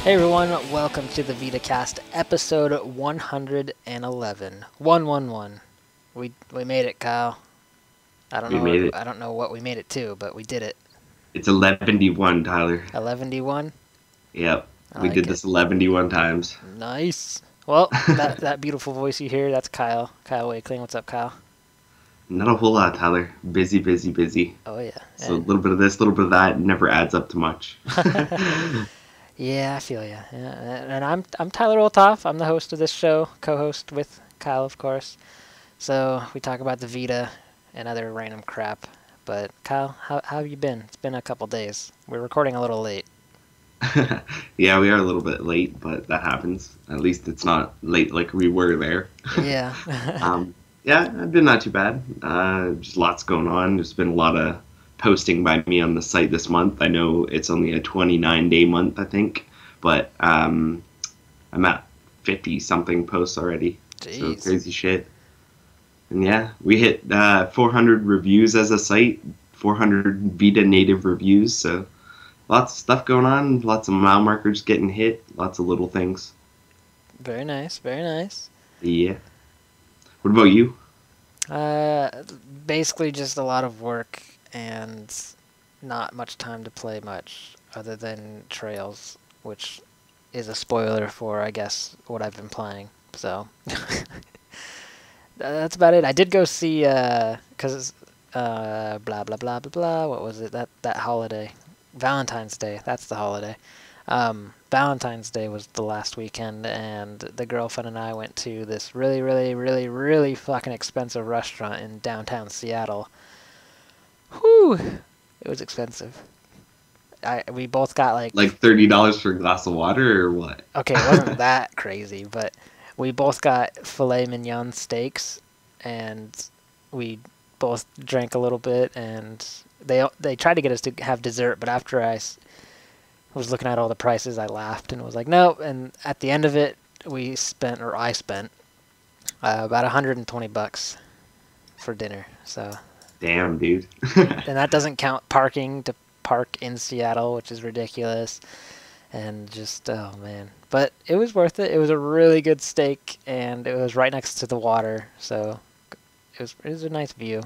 Hey everyone, welcome to the VitaCast episode 111. 111. We made it, Kyle. We made it. I don't know what we made it to, but we did it. It's 11-1, Tyler. 11D1. Yep. I We like did it. this 11-1 times. Nice. Well, that beautiful voice you hear, that's Kyle. Kyle Wakeling. What's up, Kyle? Not a whole lot, Tyler. Busy, busy, busy. Oh yeah. So a little bit of this, a little bit of that, never adds up to much. Yeah, I feel ya. Yeah, and I'm Tyler Olthoff. I'm the host of this show, co-host with Kyle, of course. So we talk about the Vita and other random crap. But Kyle, how have you been? It's been a couple days. We're recording a little late. Yeah, we are a little bit late, but that happens. At least it's not late like we were there. Yeah. Um, yeah, I've been not too bad. Just lots going on. There's been a lot of posting by me on the site this month. I know it's only a 29-day month, I think, but I'm at 50 something posts already. So Jeez. crazy shit. And yeah, we hit 400 reviews as a site, 400 Vita native reviews. So lots of stuff going on, lots of mile markers getting hit, lots of little things. Very nice. Very nice. Yeah. What about you? Uh, Basically just a lot of work and not much time to play much other than Trails, which is a spoiler for, I guess, what I've been playing. So that's about it. I did go see, cause blah blah blah blah blah. What was it? That holiday, Valentine's Day. That's the holiday. Valentine's Day was the last weekend, and the girlfriend and I went to this really, really, really, really fucking expensive restaurant in downtown Seattle. Whew, it was expensive. We both got Like $30 for a glass of water or what? okay, it wasn't that crazy, but we both got filet mignon steaks, and we both drank a little bit, and they tried to get us to have dessert, but after I was looking at all the prices, I laughed and was like, nope. And at the end of it, I spent about $120 for dinner. So, Damn, dude. and that doesn't count parking to park in Seattle, which is ridiculous. And just, oh man. But it was worth it. It was a really good steak, and it was right next to the water, so it was a nice view.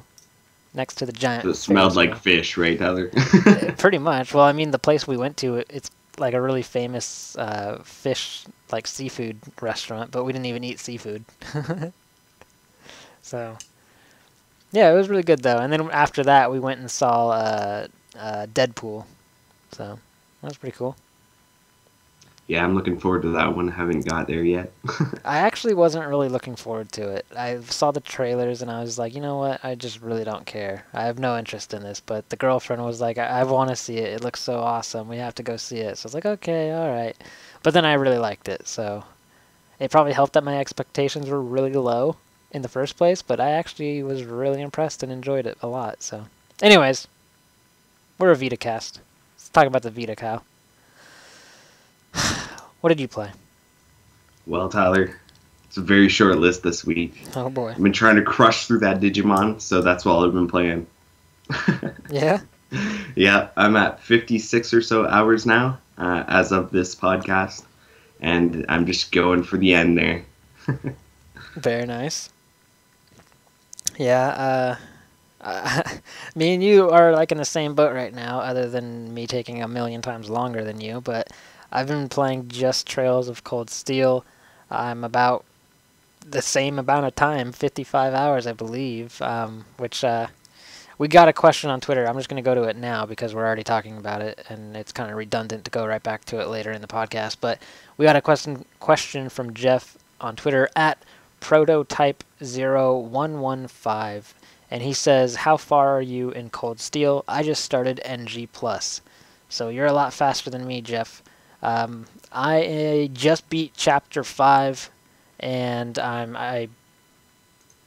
Next to the giant It smelled Ferris like wheel. fish, right, Tyler? Pretty much. Well, I mean, the place we went to, it's like a really famous fish, like seafood restaurant, but we didn't even eat seafood. So, yeah, it was really good though. And then after that, we went and saw Deadpool. So that was pretty cool. Yeah, I'm looking forward to that one. I haven't got there yet. I actually wasn't really looking forward to it. I saw the trailers and I was like, you know what? I just really don't care. I have no interest in this. But the girlfriend was like, I want to see it. It looks so awesome. We have to go see it. So I was like, okay, all right. But then I really liked it. So it probably helped that my expectations were really low in the first place. But I actually was really impressed and enjoyed it a lot. So, anyways, we're a Vita cast. Let's talk about the Vita, Kyle. What did you play? Well, Tyler, it's a very short list this week. Oh boy. I've been trying to crush through that Digimon, so that's all I've been playing. Yeah? Yeah, I'm at 56 or so hours now, as of this podcast, and I'm just going for the end there. Very nice. Yeah, me and you are like in the same boat right now, other than me taking a million times longer than you, but I've been playing just Trails of Cold Steel. I'm about the same amount of time, 55 hours, I believe, which we got a question on Twitter. I'm just going to go to it now because we're already talking about it, and it's kind of redundant to go right back to it later in the podcast. But we got a question from Jeff on Twitter at prototype0115, and he says, how far are you in Cold Steel? I just started NG+. So you're a lot faster than me, Jeff. I just beat Chapter 5, and I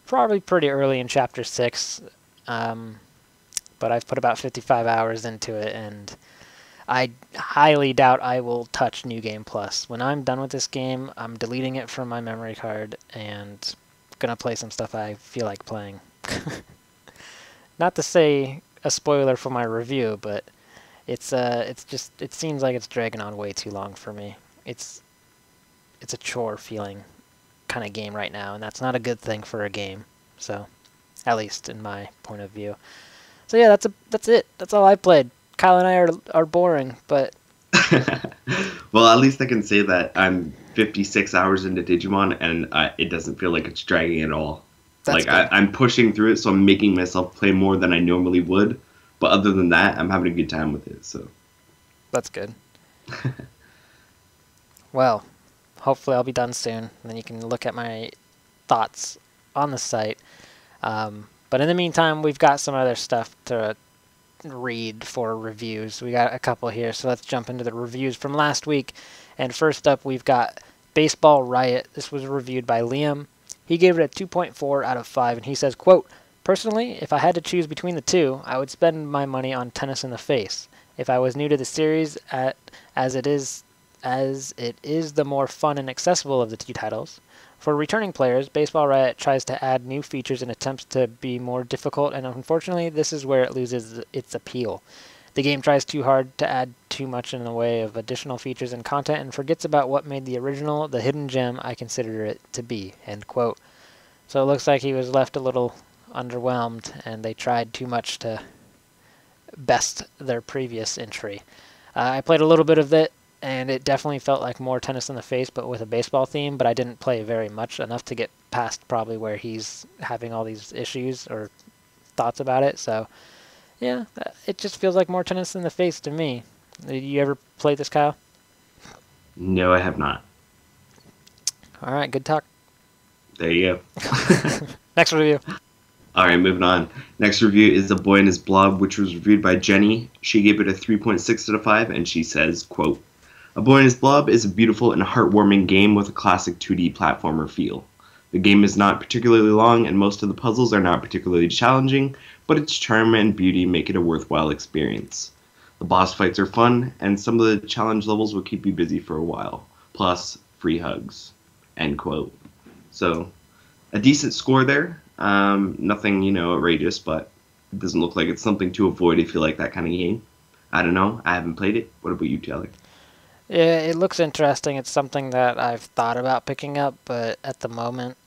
probably pretty early in Chapter 6, but I've put about 55 hours into it, and I highly doubt I will touch New Game Plus. When I'm done with this game, I'm deleting it from my memory card and gonna play some stuff I feel like playing. Not to say a spoiler for my review, but it seems like it's dragging on way too long for me. it's a chore feeling kind of game right now, and that's not a good thing for a game. So, at least in my point of view. So yeah, that's it. That's all I played. Kyle and I are boring, but Well, at least I can say that I'm 56 hours into Digimon, and it doesn't feel like it's dragging at all. that's Like good. I'm pushing through it, so I'm making myself play more than I normally would. But other than that, I'm having a good time with it. So That's good. Well, hopefully I'll be done soon, and then you can look at my thoughts on the site. But in the meantime, we've got some other stuff to read for reviews. We got a couple here, so let's jump into the reviews from last week. And first up, we've got Baseball Riot. This was reviewed by Liam. He gave it a 2.4 out of 5, and he says, quote, "Personally, if I had to choose between the two, I would spend my money on Tennis in the Face. If I was new to the series, as it is the more fun and accessible of the two titles. For returning players, Baseball Riot tries to add new features and attempts to be more difficult, and unfortunately, this is where it loses its appeal. The game tries too hard to add too much in the way of additional features and content and forgets about what made the original the hidden gem I consider it to be." End quote. So it looks like he was left a little underwhelmed, and they tried too much to best their previous entry. I played a little bit of it, and it definitely felt like more Tennis in the Face, but with a baseball theme, but I didn't play very much, enough to get past probably where he's having all these issues or thoughts about it. So, yeah, it just feels like more Tennis in the Face to me. Did you ever play this, Kyle? no, I have not. All right, good talk. There you go. Next review. All right, moving on. Next review is A Boy and His Blob, which was reviewed by Jenny. She gave it a 3.6 out of 5, and she says, quote, "A Boy and His Blob is a beautiful and heartwarming game with a classic 2D platformer feel. The game is not particularly long, and most of the puzzles are not particularly challenging, but its charm and beauty make it a worthwhile experience. The boss fights are fun, and some of the challenge levels will keep you busy for a while. Plus, free hugs." End quote. So, a decent score there. Nothing, outrageous, but it doesn't look like it's something to avoid if you like that kind of game. I don't know. I haven't played it. What about you, Taylor? Yeah, it looks interesting. It's something that I've thought about picking up, but at the moment,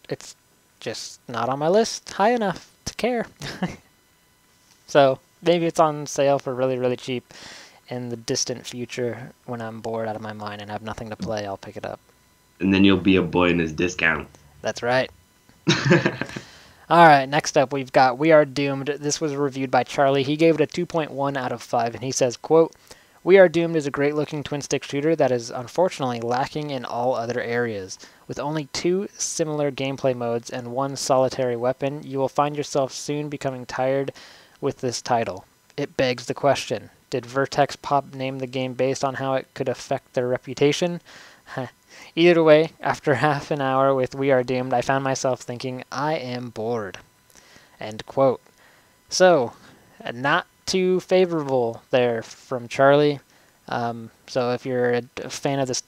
it's just not on my list high enough to care. So maybe it's on sale for really, really cheap in the distant future when I'm bored out of my mind and have nothing to play. I'll pick it up. And then you'll be a boy in his discount. That's right. All right, next up we've got We Are Doomed. This was reviewed by Charlie. He gave it a 2.1 out of 5, and he says, quote, "We Are Doomed is a great-looking twin-stick shooter that is unfortunately lacking in all other areas. With only 2 similar gameplay modes and 1 solitary weapon, you will find yourself soon becoming tired with this title. It begs the question, did Vertex Pop name the game based on how it could affect their reputation? Either way, after half an hour with We Are Doomed, I found myself thinking, I am bored." End quote. So, not too favorable there from Charlie. So if you're a fan of this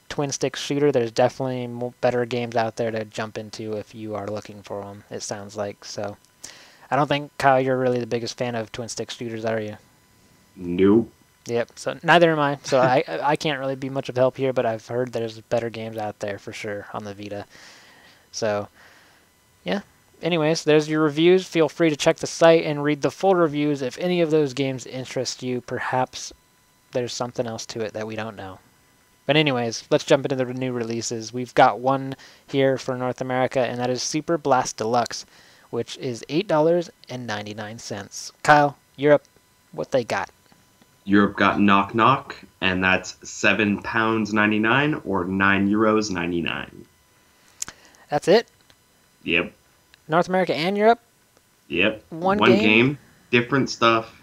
twin-stick shooter, there's definitely better games out there to jump into if you are looking for them, it sounds like. So, I don't think, Kyle, you're really the biggest fan of twin-stick shooters, are you? Nope. Yep, so neither am I. So I can't really be much of help here, but I've heard there's better games out there for sure on the Vita. So, yeah. Anyways, there's your reviews. Feel free to check the site and read the full reviews. If any of those games interest you, perhaps there's something else to it that we don't know. But anyways, let's jump into the new releases. We've got one here for North America, and that is Super Blast Deluxe, which is $8.99. Kyle, Europe, what they got? Europe got Knock Knock, and that's £7.99 or €9.99. That's it? Yep. North America and Europe? Yep. One game, different stuff,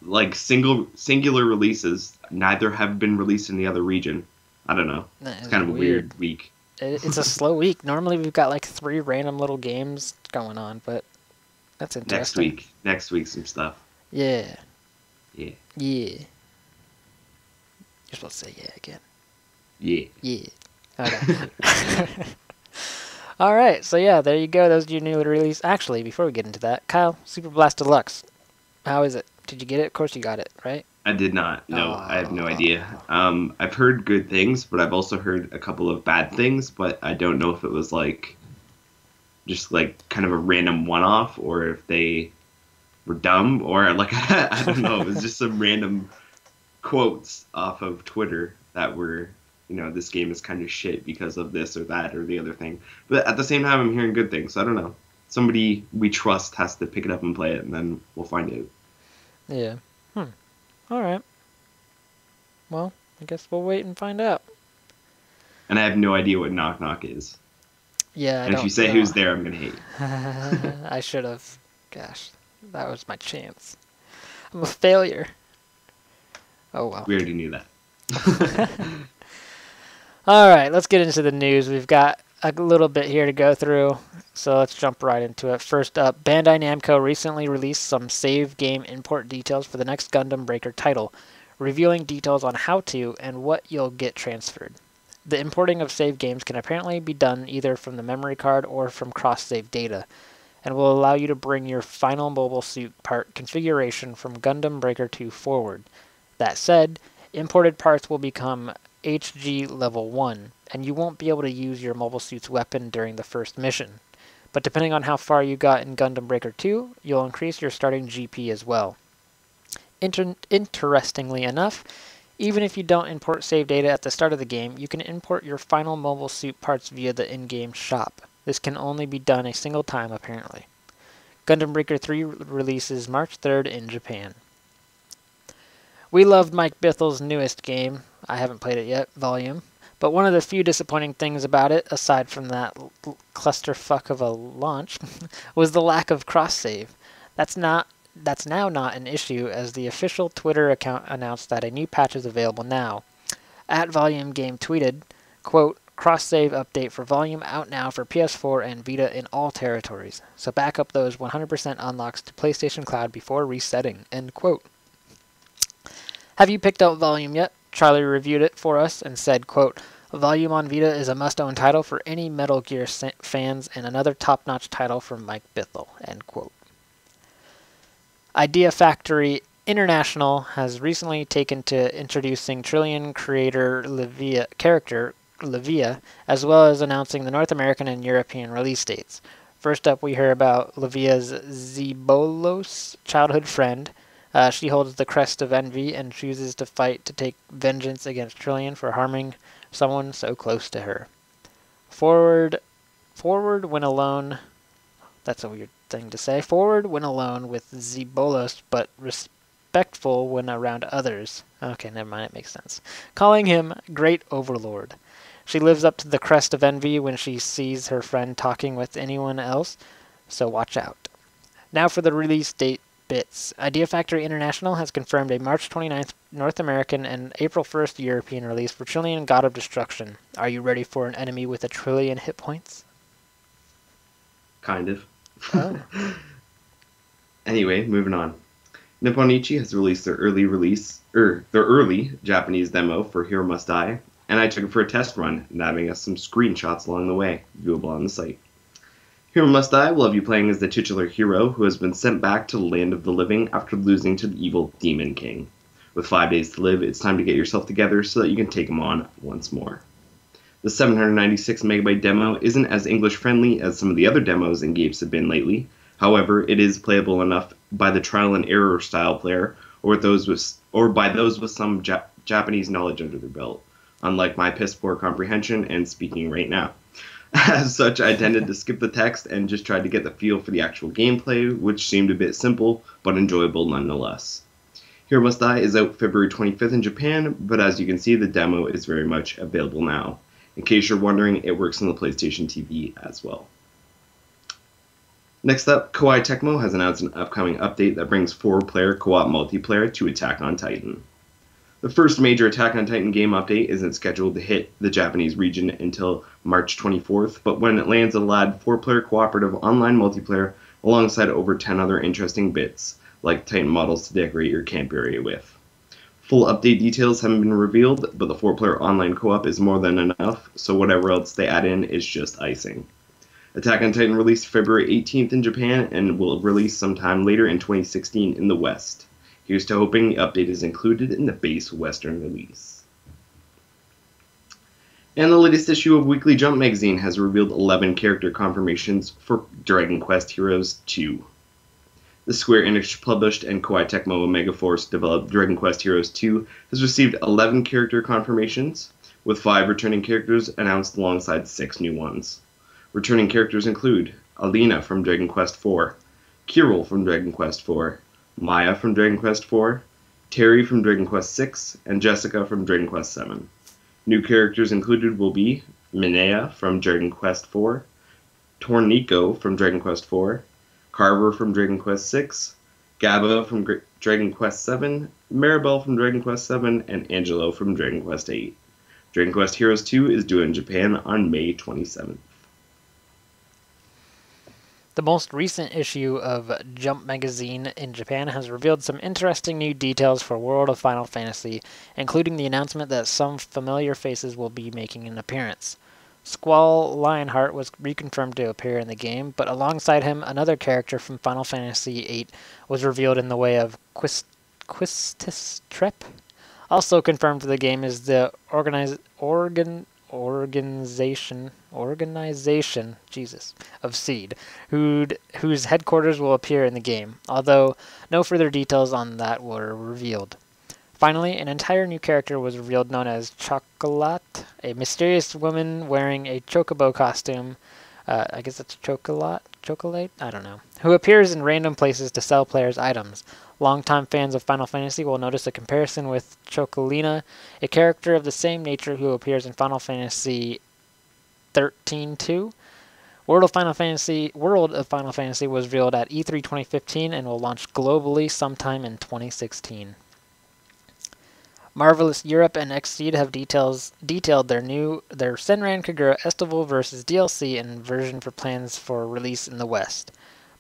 like singular releases. Neither have been released in the other region. I don't know. It's kind of a weird week. It's a slow week. Normally we've got like 3 random little games going on, but that's interesting. Next week some stuff. Yeah. Yeah. Yeah. You're supposed to say yeah again. Yeah. Yeah. Okay. All right. So yeah, there you go. Those are your new release. Actually, before we get into that, Kyle, Super Blast Deluxe. How is it? Did you get it? Of course you got it, right? I did not. No, I have no idea. Oh. I've heard good things, but I've also heard a couple of bad things. But I don't know if it was like just like kind of a random one-off, or if they were dumb, or like I don't know. It was just some random quotes off of Twitter that were, this game is kind of shit because of this or that or the other thing. But at the same time, I'm hearing good things. So I don't know. Somebody we trust has to pick it up and play it, and then we'll find out. Yeah. All right. Well, I guess we'll wait and find out. And I have no idea what Knock Knock is. Yeah, and if you say who's there, I'm going to hate. I should have. Gosh, that was my chance. I'm a failure. Oh, well. We already knew that. All right, let's get into the news. We've got a little bit here to go through, so let's jump right into it. First up, Bandai Namco recently released some save game import details for the next Gundam Breaker title, revealing details on how to and what you'll get transferred. The importing of save games can apparently be done either from the memory card or from cross-save data, and will allow you to bring your final mobile suit part configuration from Gundam Breaker 2 forward. That said, imported parts will become HG Level 1, and you won't be able to use your mobile suit's weapon during the first mission. But depending on how far you got in Gundam Breaker 2, you'll increase your starting GP as well. Interestingly enough, even if you don't import save data at the start of the game, you can import your final mobile suit parts via the in-game shop. This can only be done a single time, apparently. Gundam Breaker 3 releases March 3rd in Japan. We loved Mike Bithel's newest game. I haven't played it yet, Volume. But one of the few disappointing things about it, aside from that clusterfuck of a launch, was the lack of cross-save. That's now not an issue, as the official Twitter account announced that a new patch is available now. @Volume Game tweeted, quote, "Cross-save update for Volume out now for PS4 and Vita in all territories. So back up those 100% unlocks to PlayStation Cloud before resetting," end quote. Have you picked up Volume yet? Charlie reviewed it for us and said, quote, "Volume on Vita is a must-own title for any Metal Gear fans and another top-notch title from Mike Bithell," end quote. Idea Factory International has recently taken to introducing Trillion character Levia, as well as announcing the North American and European release dates. First up, we hear about Levia's Zibolos childhood friend. She holds the crest of envy and chooses to fight to take vengeance against Trillion for harming someone so close to her. Forward when alone. That's a weird thing to say. Forward when alone with Zibolos, but respectful when around others. Okay, never mind, it makes sense. Calling him Great Overlord. She lives up to the crest of envy when she sees her friend talking with anyone else, so watch out. Now for the release date bits. Idea Factory International has confirmed a March 29th North American and April 1st European release for Trillion God of Destruction. Are you ready for an enemy with 1,000,000,000,000 hit points? Kind of. Oh. Anyway, moving on. Nipponichi has released their early Japanese demo for Hero Must Die, and I took it for a test run, nabbing us some screenshots along the way, viewable on the site. Hero Must Die will have you playing as the titular hero who has been sent back to the land of the living after losing to the evil Demon King. With 5 days to live, it's time to get yourself together so that you can take him on once more. The 796 megabyte demo isn't as English friendly as some of the other demos and games have been lately. However, it is playable enough by the trial and error style player, or by those with some Japanese knowledge under their belt, unlike my piss poor comprehension and speaking right now. As such, I tended to skip the text and just tried to get the feel for the actual gameplay, which seemed a bit simple, but enjoyable nonetheless. Hero Must Die is out February 25th in Japan, but as you can see, the demo is very much available now. In case you're wondering, it works on the PlayStation TV as well. Next up, Koei Tecmo has announced an upcoming update that brings 4-player co-op multiplayer to Attack on Titan. The first major Attack on Titan game update isn't scheduled to hit the Japanese region until March 24th, but when it lands, it'll add 4-player cooperative online multiplayer alongside over 10 other interesting bits, like Titan models to decorate your camp area with. Full update details haven't been revealed, but the 4-player online co-op is more than enough, so whatever else they add in is just icing. Attack on Titan released February 18th in Japan and will release sometime later in 2016 in the West. Here's to hoping the update is included in the base Western release. And the latest issue of Weekly Jump magazine has revealed 11 character confirmations for Dragon Quest Heroes 2. The Square Enix published and Koei Tecmo Omega Force developed Dragon Quest Heroes 2 has received 11 character confirmations, with 5 returning characters announced alongside 6 new ones. Returning characters include Alina from Dragon Quest IV, Kirill from Dragon Quest IV, Maya from Dragon Quest IV, Terry from Dragon Quest VI, and Jessica from Dragon Quest VII. New characters included will be Minea from Dragon Quest IV, Tornico from Dragon Quest IV, Carver from Dragon Quest VI, Gabba from Dragon Quest VII, Maribel from Dragon Quest VII, and Angelo from Dragon Quest VIII. Dragon Quest Heroes 2 is due in Japan on May 27th. The most recent issue of Jump magazine in Japan has revealed some interesting new details for World of Final Fantasy, including the announcement that some familiar faces will be making an appearance. Squall Lionheart was reconfirmed to appear in the game, but alongside him, another character from Final Fantasy VIII was revealed in the way of Quistis Trep. Also confirmed for the game is the organization of Seed, whose headquarters will appear in the game, although no further details on that were revealed. Finally, an entire new character was revealed known as Chocolat, a mysterious woman wearing a chocobo costume, I guess that's chocolate? I don't know, who appears in random places to sell players items. Longtime fans of Final Fantasy will notice a comparison with Chocolina, a character of the same nature who appears in Final Fantasy 13-2. World of Final Fantasy was revealed at E3 2015 and will launch globally sometime in 2016. Marvelous Europe and Xseed have detailed their Senran Kagura Estival vs. DLC and version for plans for release in the West.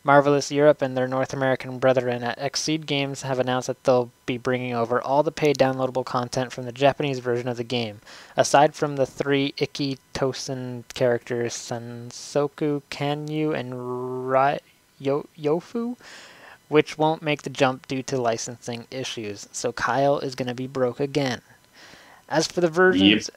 Marvelous Europe and their North American brethren at Xseed Games have announced that they'll be bringing over all the paid downloadable content from the Japanese version of the game, aside from the 3 Ikki Tosen characters Sansoku, Kanyu, and Yofu, which won't make the jump due to licensing issues, so Kyle is going to be broke again. As for the versions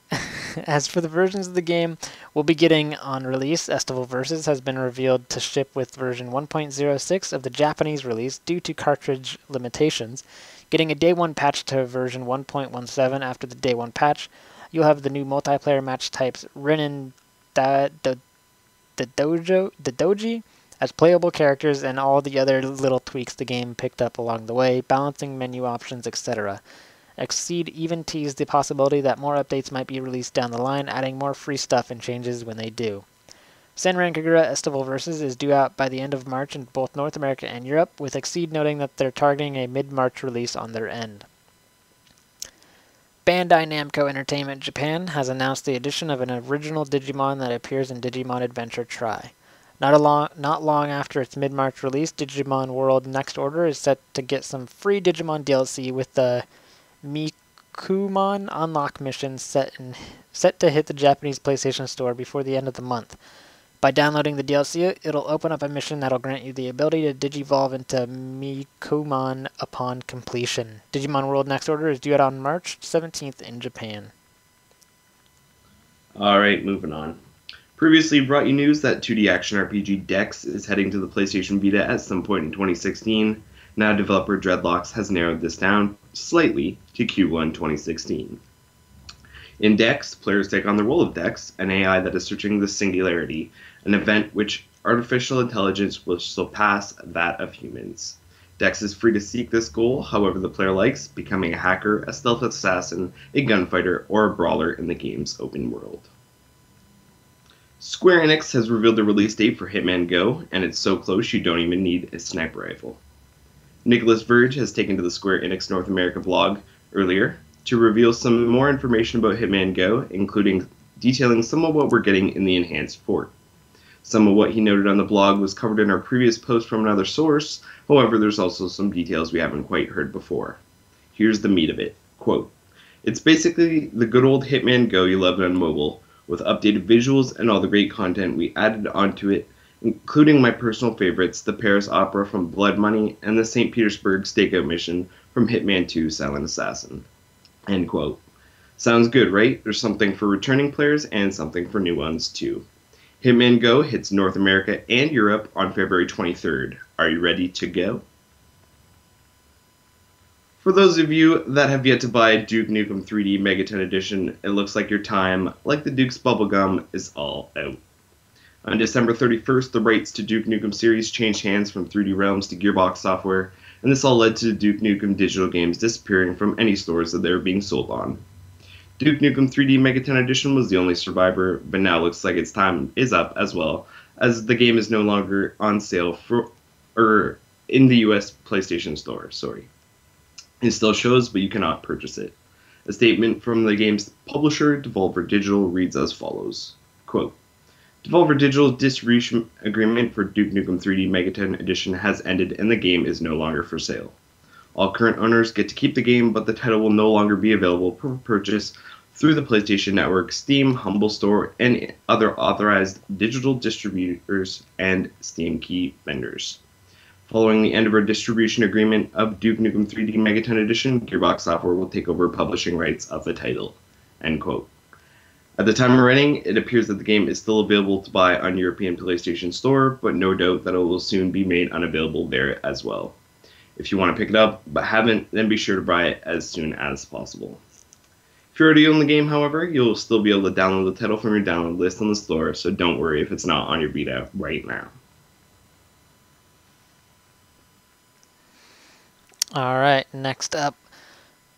of the game we'll be getting on release, Estival Versus has been revealed to ship with version 1.06 of the Japanese release due to cartridge limitations. Getting a day 1 patch to version 1.17 after the day 1 patch, you'll have the new multiplayer match types Rin and Doji as playable characters and all the other little tweaks the game picked up along the way, balancing menu options, etc. Xseed even teased the possibility that more updates might be released down the line, adding more free stuff and changes when they do. Senran Kagura Estival Versus is due out by the end of March in both North America and Europe, with Xseed noting that they're targeting a mid-March release on their end. Bandai Namco Entertainment Japan has announced the addition of an original Digimon that appears in Digimon Adventure Tri. Not long after its mid-March release, Digimon World Next Order is set to get some free Digimon DLC with the Mikumon Unlock mission set to hit the Japanese PlayStation Store before the end of the month. By downloading the DLC, it'll open up a mission that'll grant you the ability to digivolve into Mikumon upon completion. Digimon World Next Order is due out on March 17th in Japan. Alright, moving on. Previously brought you news that 2D action RPG Dex is heading to the PlayStation Vita at some point in 2016. Now developer Dreadlocks has narrowed this down slightly to Q1 2016. In Dex, players take on the role of Dex, an AI that is searching the singularity, an event which artificial intelligence will surpass that of humans. Dex is free to seek this goal however the player likes, becoming a hacker, a stealth assassin, a gunfighter, or a brawler in the game's open world. Square Enix has revealed the release date for Hitman Go, and it's so close you don't even need a sniper rifle. Nicholas Verge has taken to the Square Enix North America blog earlier to reveal some more information about Hitman Go, including detailing some of what we're getting in the enhanced port. Some of what he noted on the blog was covered in our previous post from another source, however there's also some details we haven't quite heard before. Here's the meat of it. Quote, "It's basically the good old Hitman Go you loved on mobile, with updated visuals and all the great content we added onto it, including my personal favorites, the Paris Opera from Blood Money and the St. Petersburg Stakeout mission from Hitman 2 Silent Assassin. End quote. Sounds good, right? There's something for returning players and something for new ones, too. Hitman Go hits North America and Europe on February 23rd. Are you ready to go? For those of you that have yet to buy Duke Nukem 3D Megaton Edition, it looks like your time, like the Duke's bubblegum, is all out. On December 31st, the rights to Duke Nukem series changed hands from 3D Realms to Gearbox Software, and this all led to Duke Nukem digital games disappearing from any stores that they were being sold on. Duke Nukem 3D Megaton Edition was the only survivor, but now looks like its time is up as well, as the game is no longer on sale in the US PlayStation Store. It still shows, but you cannot purchase it. A statement from the game's publisher, Devolver Digital, reads as follows. Quote, Devolver Digital's distribution agreement for Duke Nukem 3D Megaton Edition has ended and the game is no longer for sale. All current owners get to keep the game, but the title will no longer be available for purchase through the PlayStation Network, Steam, Humble Store, and other authorized digital distributors and Steam key vendors. Following the end of our distribution agreement of Duke Nukem 3D Megaton Edition, Gearbox Software will take over publishing rights of the title. End quote. At the time of writing, it appears that the game is still available to buy on European PlayStation Store, but no doubt that it will soon be made unavailable there as well. If you want to pick it up, but haven't, then be sure to buy it as soon as possible. If you already own the game, however, you'll still be able to download the title from your download list on the store, so don't worry if it's not on your Vita right now. Alright, next up.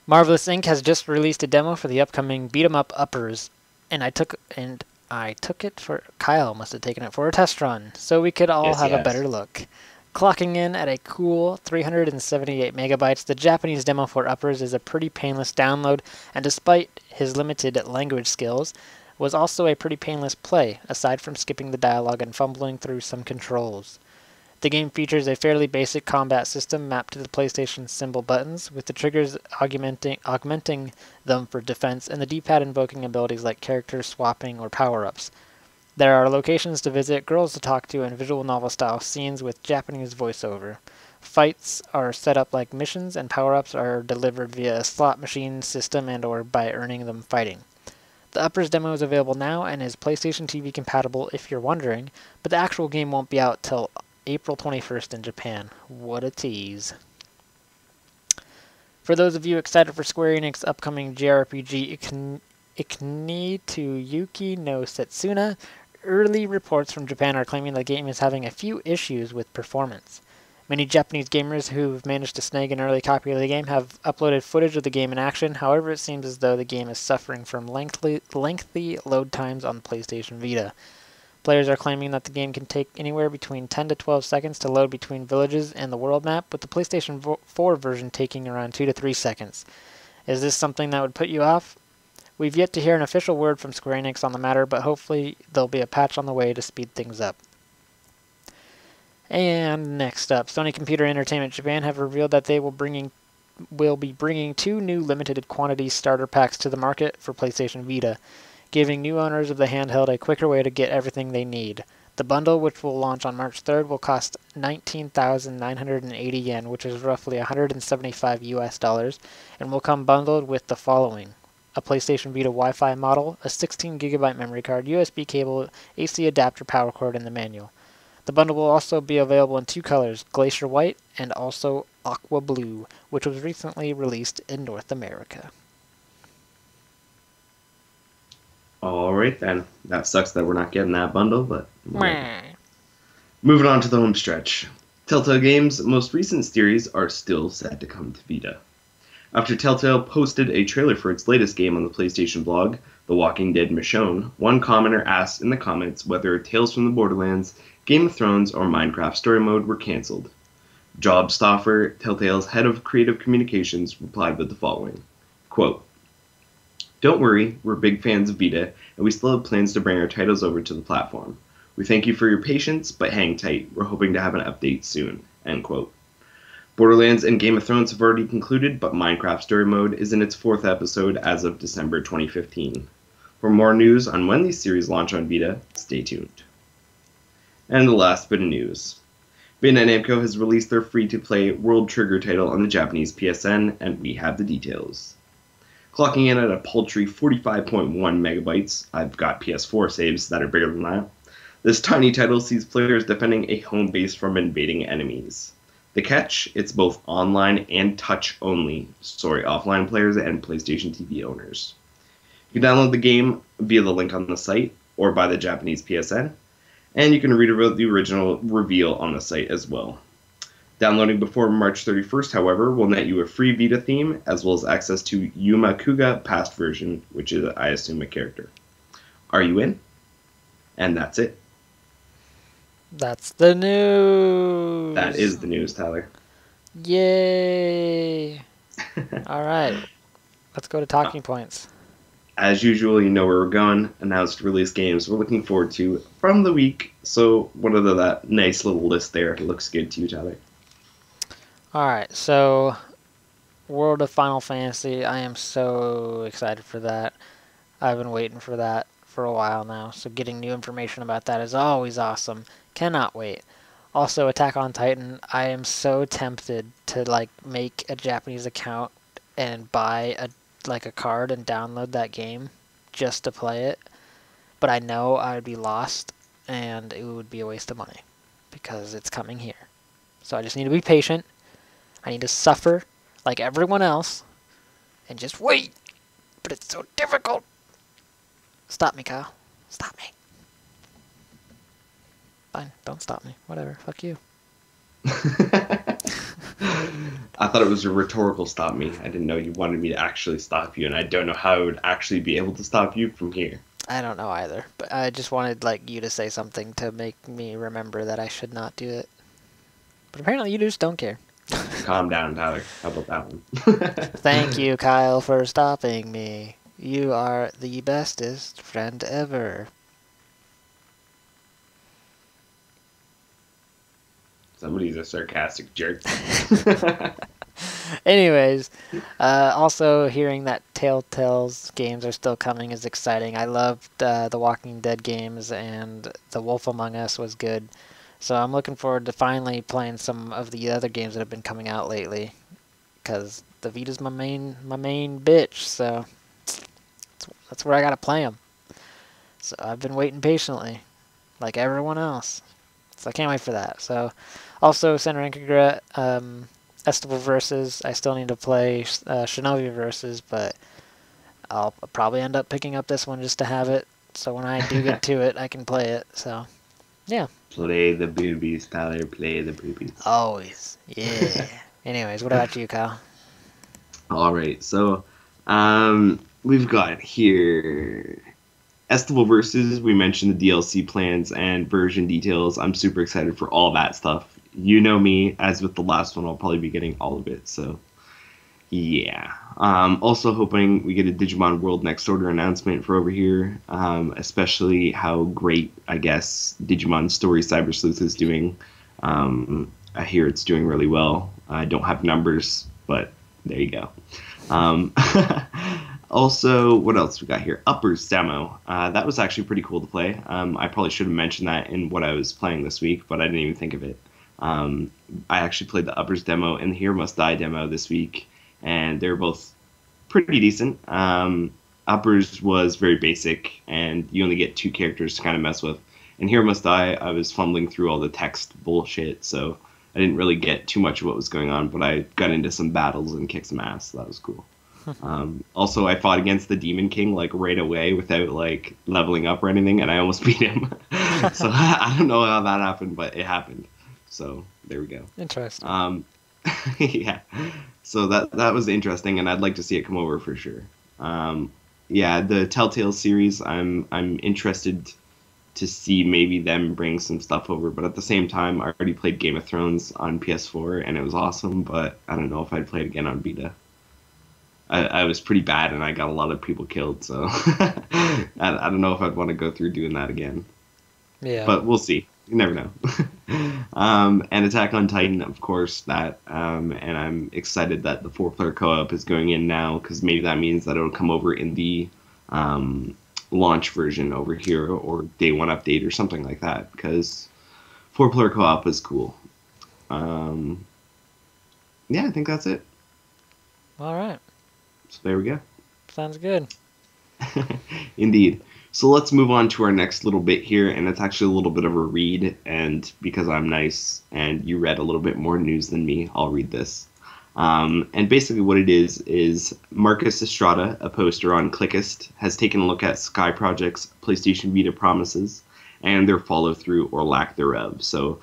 Marvelous Inc. has just released a demo for the upcoming Beat 'em Up Uppers, and I took it for Kyle must have taken it for a test run, so we could all have a better look. Clocking in at a cool 378 megabytes, the Japanese demo for Uppers is a pretty painless download, and despite his limited language skills, was also a pretty painless play, aside from skipping the dialogue and fumbling through some controls. The game features a fairly basic combat system mapped to the PlayStation symbol buttons, with the triggers augmenting them for defense, and the D-pad invoking abilities like character swapping or power-ups. There are locations to visit, girls to talk to, and visual novel-style scenes with Japanese voiceover. Fights are set up like missions, and power-ups are delivered via a slot machine system and or by earning them fighting. The Uppers demo is available now and is PlayStation TV compatible if you're wondering, but the actual game won't be out till April 21st in Japan. What a tease. For those of you excited for Square Enix's upcoming JRPG Ikni to Yuki no Setsuna, early reports from Japan are claiming the game is having a few issues with performance. Many Japanese gamers who've managed to snag an early copy of the game have uploaded footage of the game in action. However, it seems as though the game is suffering from lengthy load times on the PlayStation Vita. Players are claiming that the game can take anywhere between 10 to 12 seconds to load between villages and the world map, with the PlayStation 4 version taking around 2 to 3 seconds. Is this something that would put you off? We've yet to hear an official word from Square Enix on the matter, but hopefully there'll be a patch on the way to speed things up. And next up, Sony Computer Entertainment Japan have revealed that they will be bringing 2 new limited quantity starter packs to the market for PlayStation Vita, giving new owners of the handheld a quicker way to get everything they need. The bundle, which will launch on March 3rd, will cost 19,980 yen, which is roughly $175 US, and will come bundled with the following: a PlayStation Vita Wi-Fi model, a 16GB memory card, USB cable, AC adapter, power cord, and the manual. The bundle will also be available in 2 colors, Glacier White and also Aqua Blue, which was recently released in North America. Alright then. That sucks that we're not getting that bundle, but moving on to the home stretch. Telltale Games' most recent series are still set to come to Vita. After Telltale posted a trailer for its latest game on the PlayStation blog, The Walking Dead Michonne, one commenter asked in the comments whether Tales from the Borderlands, Game of Thrones, or Minecraft Story Mode were cancelled. Job Stauffer, Telltale's head of creative communications, replied with the following, quote, "Don't worry, we're big fans of Vita, and we still have plans to bring our titles over to the platform. We thank you for your patience, but hang tight. We're hoping to have an update soon." End quote. Borderlands and Game of Thrones have already concluded, but Minecraft Story Mode is in its 4th episode as of December 2015. For more news on when these series launch on Vita, stay tuned. And the last bit of news. Bandai Namco has released their free-to-play World Trigger title on the Japanese PSN, and we have the details. Clocking in at a paltry 45.1 megabytes, I've got PS4 saves that are bigger than that. This tiny title sees players defending a home base from invading enemies. The catch, it's both online and touch only. Offline players and PlayStation TV owners. You can download the game via the link on the site or by the Japanese PSN, and you can read about the original reveal on the site as well. Downloading before March 31st, however, will net you a free Vita theme, as well as access to Yuma Kuga past version, which is, I assume, a character. Are you in? And that's it. That's the news. That is the news, Tyler. Yay. All right. Let's go to talking points. As usual, you know where we're going. Announced release games we're looking forward to from the week. So what are that nice little list there? It looks good to you, Tyler. All right. So World of Final Fantasy. I am so excited for that. I've been waiting for that for a while now. So getting new information about that is always awesome. Cannot wait. Also, Attack on Titan. I am so tempted to make a Japanese account and buy a card and download that game just to play it. But I know I would be lost and it would be a waste of money because it's coming here. So I just need to be patient. I need to suffer like everyone else and just wait. But it's so difficult. Stop me, Kyle. Stop me. Fine, don't stop me. Whatever, fuck you. I thought it was a rhetorical stop me. I didn't know you wanted me to actually stop you, and I don't know how I would actually be able to stop you from here. I don't know either, but I just wanted you to say something to make me remember that I should not do it. But apparently you just don't care. Calm down, Tyler. How about that one? Thank you, Kyle, for stopping me. You are the bestest friend ever. Somebody's a sarcastic jerk. Anyways, also hearing that Telltale's games are still coming is exciting. I loved the Walking Dead games, and The Wolf Among Us was good. So I'm looking forward to finally playing some of the other games that have been coming out lately, because the Vita's my main bitch. So that's where I gotta play them. So I've been waiting patiently, like everyone else. So I can't wait for that. So also Senran Estival Versus. I still need to play Shinobi Versus, but I'll probably end up picking up this one just to have it. So when I do get to it, I can play it. So, yeah. Play the boobies, Tyler. Play the boobies. Always. Yeah. Anyways, what about you, Kyle? All right. So we've got here Estival Versus. We mentioned the DLC plans and version details. I'm super excited for all that stuff. You know me, as with the last one, I'll probably be getting all of it. So, yeah. Also hoping we get a Digimon World Next Order announcement for over here. Especially how great, I guess, Digimon Story Cyber Sleuth is doing. I hear it's doing really well. I don't have numbers, but there you go. Also, what else we got here? Uppers demo. That was actually pretty cool to play. I probably should have mentioned that in what I was playing this week, but I didn't even think of it. I actually played the Uppers demo and the Hero Must Die demo this week, and they're both pretty decent. Uppers was very basic, and you only get 2 characters to kind of mess with. And Hero Must Die, I was fumbling through all the text bullshit, so I didn't really get too much of what was going on, but I got into some battles and kicked some ass, so that was cool. Also, I fought against the Demon King right away without leveling up or anything, and I almost beat him. So I don't know how that happened, but it happened. So there we go. Interesting. Yeah. So that was interesting, and I'd like to see it come over for sure. Yeah, the Telltale series, I'm interested to see maybe them bring some stuff over, but at the same time, I already played Game of Thrones on PS4, and it was awesome, but I don't know if I'd play it again on Vita. I was pretty bad, and I got a lot of people killed, so I don't know if I'd want to go through doing that again. Yeah. But we'll see. You never know. And Attack on Titan, of course, that. And I'm excited that the 4-player co-op is going in now, because maybe that means that it'll come over in the launch version over here, or day 1 update or something like that, because 4-player co-op is cool. Yeah, I think that's it. All right. So there we go. Sounds good. Indeed. So let's move on to our next little bit here, and it's actually a little bit of a read, and because I'm nice and you read a little bit more news than me, I'll read this. And basically what it is Marcus Estrada, a poster on Clickist, has taken a look at Sky Project's PlayStation Vita promises and their follow-through or lack thereof. So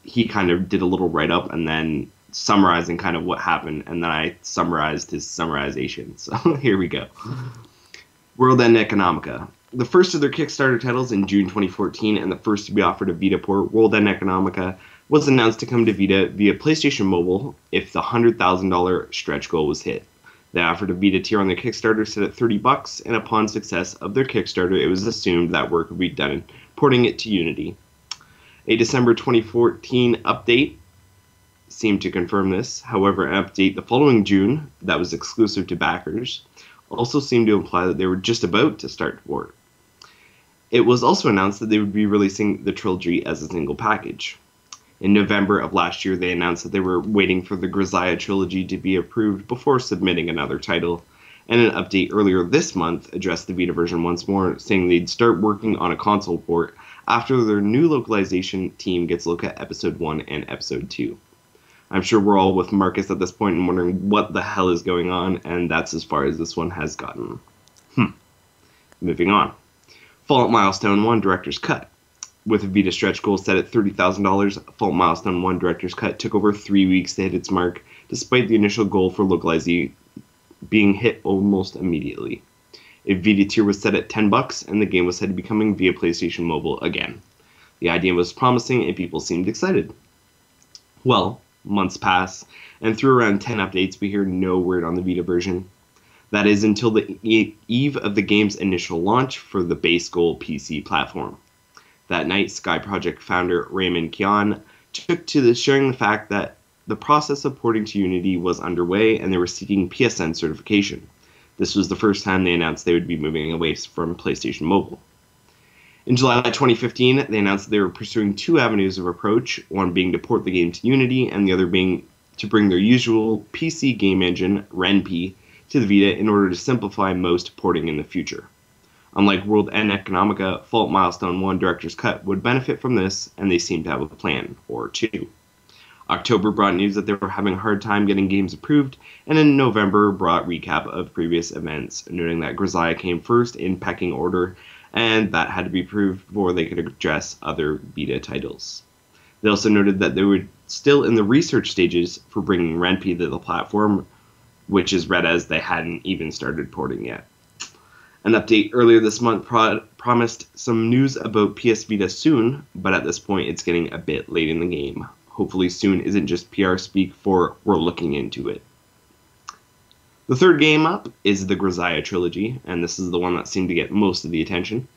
he kind of did a little write-up and then summarizing kind of what happened, and then I summarized his summarization. So here we go. World End Economica. The first of their Kickstarter titles in June 2014 and the first to be offered a Vita port, World End Economica was announced to come to Vita via PlayStation Mobile if the $100,000 stretch goal was hit. They offered a Vita tier on their Kickstarter set at $30, and upon success of their Kickstarter, it was assumed that work would be done porting it to Unity. A December 2014 update seemed to confirm this. However, an update the following June that was exclusive to backers also seemed to imply that they were just about to start port. It was also announced that they would be releasing the trilogy as a single package. In November of last year, they announced that they were waiting for the Grisaya trilogy to be approved before submitting another title, and an update earlier this month addressed the Vita version once more, saying they'd start working on a console port after their new localization team gets a look at Episode 1 and Episode 2. I'm sure we're all with Marcus at this point and wondering what the hell is going on, and that's as far as this one has gotten. Moving on. Fallout Milestone 1 Director's Cut. With a Vita stretch goal set at $30,000, Fallout Milestone 1 Director's Cut took over 3 weeks to hit its mark, despite the initial goal for localizing being hit almost immediately. A Vita tier was set at $10, and the game was said to be coming via PlayStation Mobile again. The idea was promising, and people seemed excited. Well, months pass, and through around 10 updates, we hear no word on the Vita version. That is until the eve of the game's initial launch for the base goal PC platform. That night, Sky Project founder Raymond Kian took to sharing the fact that the process of porting to Unity was underway and they were seeking PSN certification. This was the first time they announced they would be moving away from PlayStation Mobile. In July 2015, they announced that they were pursuing 2 avenues of approach, one being to port the game to Unity, and the other being to bring their usual PC game engine, Ren'Py, to the Vita in order to simplify most porting in the future. Unlike World End Economica, Fallout Milestone 1 Director's Cut would benefit from this, and they seem to have a plan, or 2. October brought news that they were having a hard time getting games approved, and in November brought recap of previous events, noting that Grisaya came first in pecking order, and that had to be proved before they could address other Vita titles. They also noted that they were still in the research stages for bringing Ren'Py to the platform, which is read as they hadn't even started porting yet. An update earlier this month promised some news about PS Vita soon, but at this point it's getting a bit late in the game. Hopefully soon isn't just PR speak for we're looking into it. The third game up is the Grisaya trilogy, and this is the one that seemed to get most of the attention.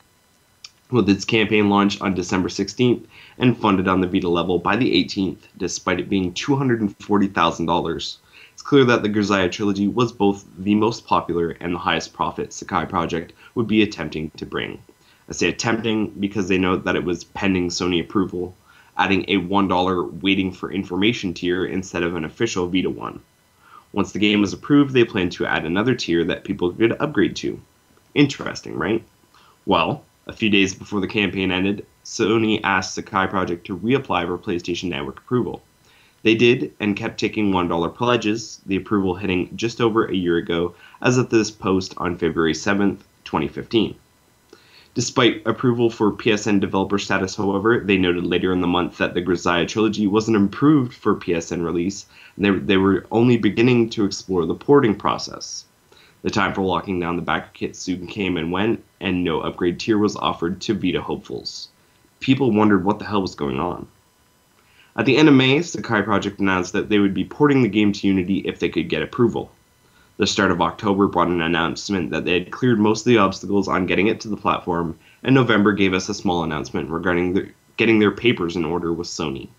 With its campaign launched on December 16th and funded on the Vita level by the 18th, despite it being $240,000, it's clear that the Grisaya trilogy was both the most popular and the highest profit Sakai Project would be attempting to bring. I say attempting because they note that it was pending Sony approval, adding a $1 waiting for information tier instead of an official Vita one. Once the game was approved, they planned to add another tier that people could upgrade to. Interesting, right? Well, a few days before the campaign ended, Sony asked Sakai Project to reapply for PlayStation Network approval. They did, and kept taking $1 pledges, the approval hitting just over a year ago, as of this post on February 7th, 2015. Despite approval for PSN developer status, however, they noted later in the month that the Grisaya trilogy wasn't approved for PSN release, and they were only beginning to explore the porting process. The time for locking down the backer kit soon came and went, and no upgrade tier was offered to Vita hopefuls. People wondered what the hell was going on. At the end of May, Sakai Project announced that they would be porting the game to Unity if they could get approval. The start of October brought an announcement that they had cleared most of the obstacles on getting it to the platform, and November gave us a small announcement regarding getting their papers in order with Sony.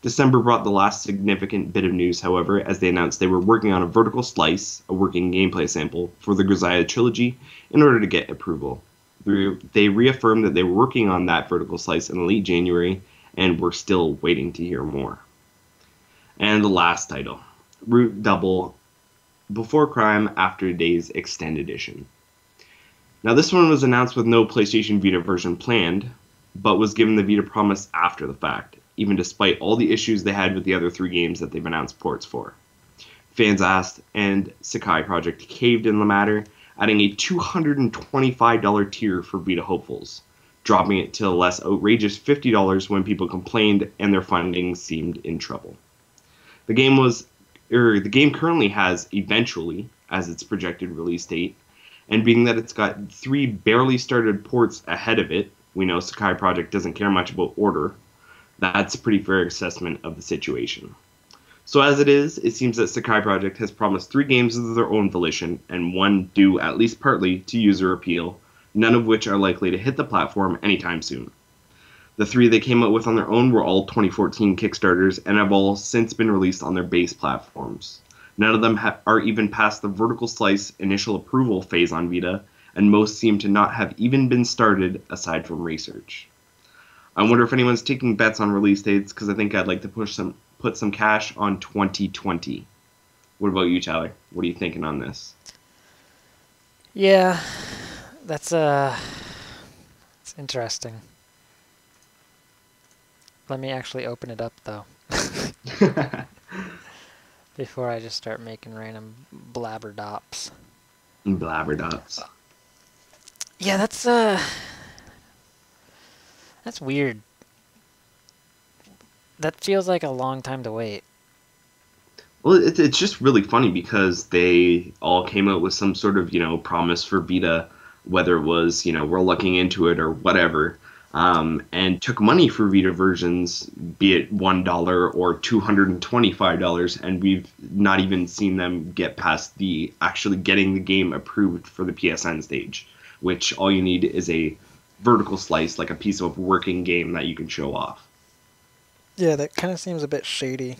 December brought the last significant bit of news, however, as they announced they were working on a vertical slice, a working gameplay sample, for the Grisaya trilogy in order to get approval. They reaffirmed that they were working on that vertical slice in late January, and we're still waiting to hear more. And the last title, Root Double Before Crime After Days Extended Edition. Now this one was announced with no PlayStation Vita version planned, but was given the Vita promise after the fact, even despite all the issues they had with the other 3 games that they've announced ports for. Fans asked, and Sakai Project caved in the matter, adding a $225 tier for Vita hopefuls, dropping it to a less outrageous $50 when people complained and their funding seemed in trouble. The game currently has Eventually as its projected release date, and being that it's got 3 barely started ports ahead of it, we know Sakai Project doesn't care much about order. That's a pretty fair assessment of the situation. So as it is, it seems that Sakai Project has promised 3 games of their own volition, and 1 due at least partly to user appeal, none of which are likely to hit the platform anytime soon. The 3 they came out with on their own were all 2014 Kickstarters and have all since been released on their base platforms. None of them are even past the vertical slice initial approval phase on Vita, and most seem to not have even been started aside from research. I wonder if anyone's taking bets on release dates, because I think I'd like to put some cash on 2020. What about you, Tyler? What are you thinking on this? Yeah, that's it's interesting. Let me actually open it up, though. Before I just start making random blabberdops. Blabberdots. Yeah, that's weird. That feels like a long time to wait. Well, it's just really funny because they all came out with some sort of, promise for Vita, whether it was, we're looking into it or whatever, and took money for Vita versions, be it $1 or $225, and we've not even seen them get past the actually getting the game approved for the PSN stage, which all you need is a vertical slice, like a piece of working game that you can show off. Yeah, that kind of seems a bit shady.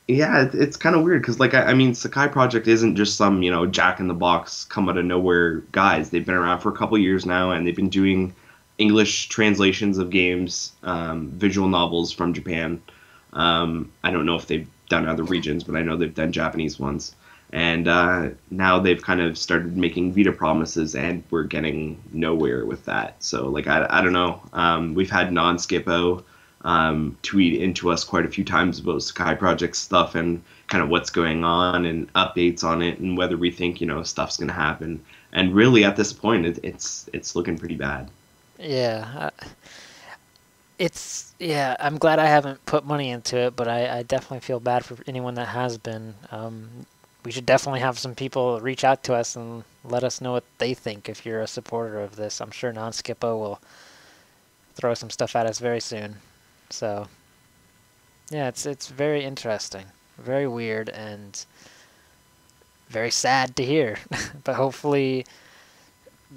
Yeah, it's kind of weird because, Sakai Project isn't just some, jack-in-the-box, come-out-of-nowhere guys. They've been around for a couple years now, and they've been doing English translations of games, visual novels from Japan. I don't know if they've done other regions, but I know they've done Japanese ones. And now they've kind of started making Vita promises, and we're getting nowhere with that. So, I don't know. We've had Non-Skippo tweet into us quite a few times about Sakai Project stuff and kind of what's going on and updates on it and whether we think, stuff's going to happen. And really, at this point, it's looking pretty bad. Yeah. I'm glad I haven't put money into it, but I definitely feel bad for anyone that has been. We should definitely have some people reach out to us and let us know what they think if you're a supporter of this. I'm sure Non-Skippo will throw some stuff at us very soon. So, yeah, it's very interesting, very weird, and very sad to hear. But hopefully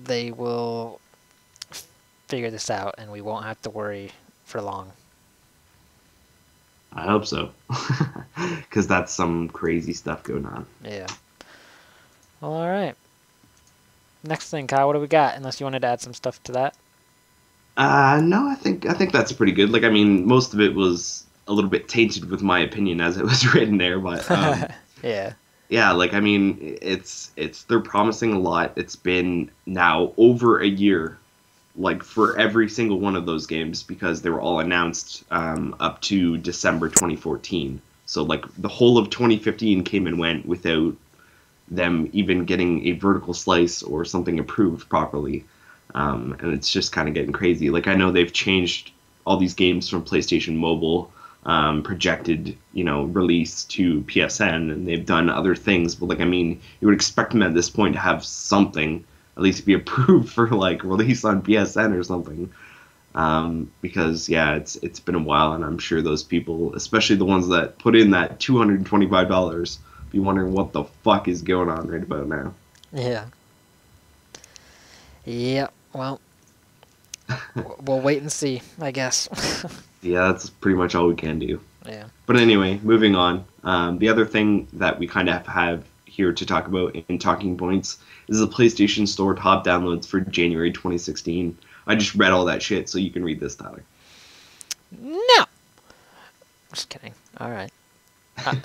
they will figure this out and we won't have to worry for long. I hope so, because that's some crazy stuff going on. Yeah. Well, all right. Next thing, Kyle, what do we got? Unless you wanted to add some stuff to that. No, I think that's pretty good. Most of it was a little bit tainted with my opinion as it was written there, but yeah. Yeah, it's they're promising a lot. It's been now over a year, for every single one of those games, because they were all announced up to December 2014. So the whole of 2015 came and went without them even getting a vertical slice or something approved properly. And it's just kind of getting crazy. I know they've changed all these games from PlayStation Mobile projected, release to PSN, and they've done other things. But you would expect them at this point to have something, at least be approved for release on PSN or something. Because it's been a while, and I'm sure those people, especially the ones that put in that $225, be wondering what the fuck is going on right about now. Yeah. Yeah. Well, we'll wait and see, I guess. Yeah, that's pretty much all we can do. Yeah. But anyway, moving on. The other thing that we kind of have here to talk about in Talking Points is the PlayStation Store top downloads for January 2016. I just read all that shit, so you can read this, Tyler. No! Just kidding. All right.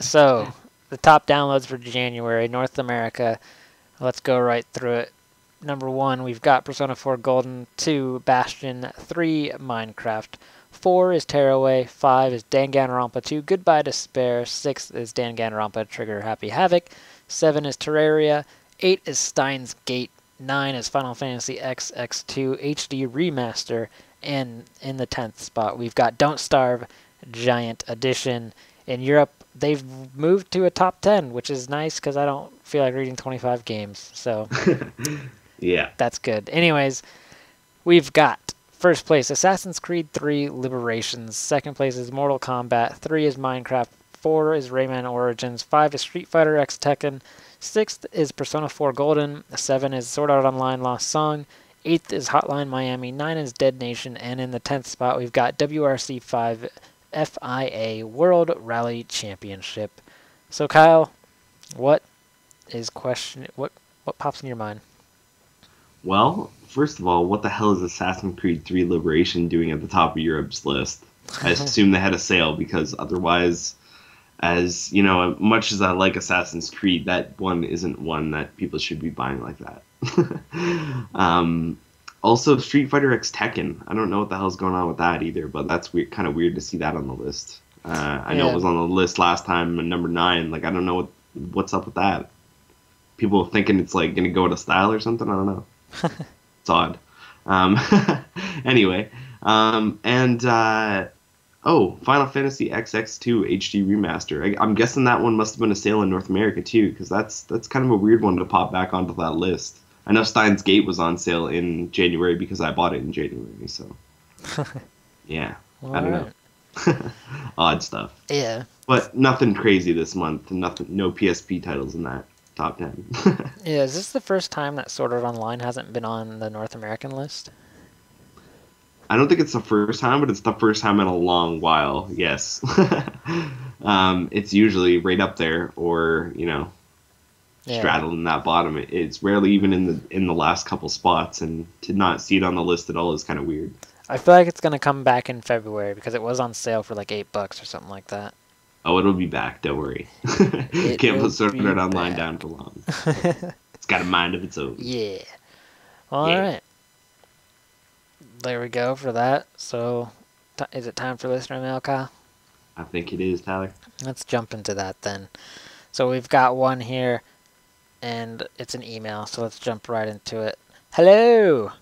So, the top downloads for January, North America. Let's go right through it. Number 1, we've got Persona 4 Golden, 2, Bastion, 3, Minecraft, 4 is Tearaway, 5 is Danganronpa 2, Goodbye Despair, 6 is Danganronpa Trigger Happy Havoc, 7 is Terraria, 8 is Steins Gate, 9 is Final Fantasy XX2 HD Remaster, and in the 10th spot we've got Don't Starve Giant Edition. In Europe, they've moved to a top 10, which is nice because I don't feel like reading 25 games, so Yeah. that's good. Anyways, we've got first place Assassin's Creed 3 Liberations, second place is Mortal Kombat, 3 is Minecraft, 4 is Rayman Origins, 5 is Street Fighter X Tekken, 6th is Persona 4 Golden, 7 is Sword Art Online Lost Song, 8th is Hotline Miami, 9 is Dead Nation, and in the 10th spot we've got WRC 5 FIA World Rally Championship. So Kyle, what pops in your mind? Well, first of all, what the hell is Assassin's Creed 3 Liberation doing at the top of Europe's list? I assume they had a sale, because otherwise, as you know, much as I like Assassin's Creed, that one isn't one that people should be buying like that. Also, Street Fighter X Tekken. I don't know what the hell's going on with that either, but that's weird, kind of weird to see that on the list. I know it was on the list last time, number 9. Like, I don't know what's up with that. People thinking it's like gonna go out of style or something. I don't know. It's odd. Anyway, Final Fantasy XX2 HD Remaster. I'm guessing that one must have been a sale in North America too, because that's kind of a weird one to pop back onto that list. I know Steins Gate was on sale in January because I bought it in January, so yeah. All I don't know. Odd stuff. Yeah. But nothing crazy this month. No PSP titles in that top 10. Yeah, is this the first time that Sword Art Online hasn't been on the North American list? I don't think it's the first time, but it's the first time in a long while. Yes. It's usually right up there, or straddled in that bottom. It's rarely even in the last couple spots, and to not see it on the list at all is kind of weird. I feel like it's gonna come back in February because it was on sale for like $8 or something like that. Oh, it'll be back. Don't worry. Can't put Sword Art Online down for long. It's got a mind of its own. Yeah. All right. There we go for that. So, is it time for listener mail, Kyle? I think it is, Tyler. Let's jump into that then. So we've got one here, and it's an email, so let's jump right into it. Hello!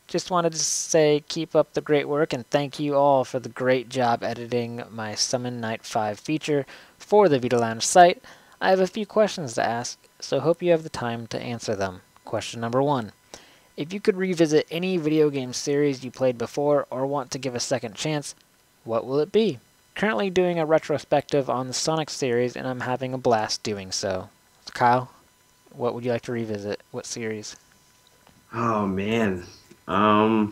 Just wanted to say keep up the great work, and thank you all for the great job editing my Summon Night 5 feature for the Vita Lounge site. I have a few questions to ask, so hope you have the time to answer them. Question number 1. If you could revisit any video game series you played before or want to give a second chance, what will it be? Currently doing a retrospective on the Sonic series, and I'm having a blast doing so. Kyle, what would you like to revisit? What series? Oh, man. I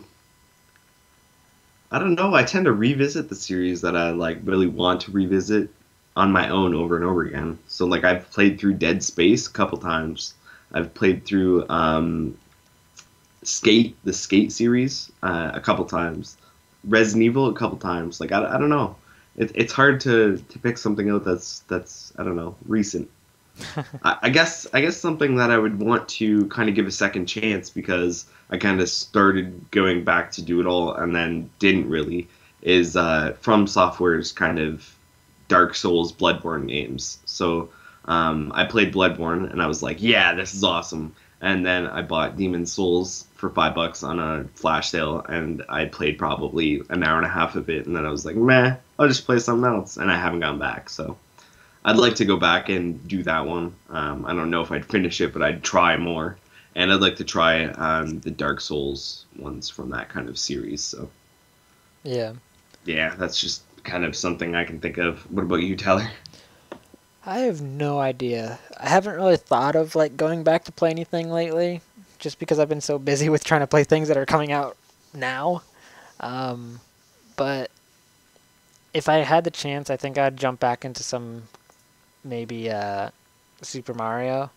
don't know. I tend to revisit the series that I really want to revisit on my own over and over again. So I've played through Dead Space a couple times. I've played through the Skate series a couple times. Resident Evil a couple times. I don't know. It's hard to pick something out that's I don't know, recent. I guess something that I would want to kind of give a second chance, because I kind of started going back to do it all and then didn't really, is From Software's kind of Dark Souls Bloodborne games. So I played Bloodborne and I was like, yeah, this is awesome. And then I bought Demon's Souls for $5 on a flash sale, and I played probably an hour and a half of it, and then I was like, meh, I'll just play something else, and I haven't gone back. So I'd like to go back and do that one. I don't know if I'd finish it, but I'd try more. And I'd like to try the Dark Souls ones from that kind of series. So yeah, that's just kind of something I can think of. What about you, Tyler? I have no idea. I haven't really thought of going back to play anything lately, just because I've been so busy with trying to play things that are coming out now. But if I had the chance, I think I'd jump back into some maybe Super Mario,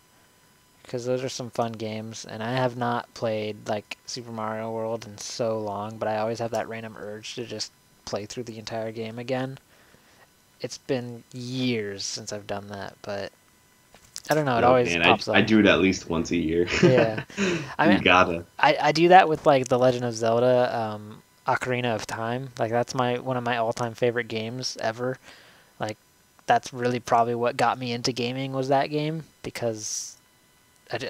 because those are some fun games, and I have not played Super Mario World in so long, but I always have that random urge to just play through the entire game again. It's been years since I've done that, but I don't know. It Oh always man, pops I up. do it at least once a year. Yeah, I You mean, gotta. I do that with like The Legend of Zelda, Ocarina of Time. Like that's one of my all-time favorite games ever. Like that's really probably what got me into gaming was that game because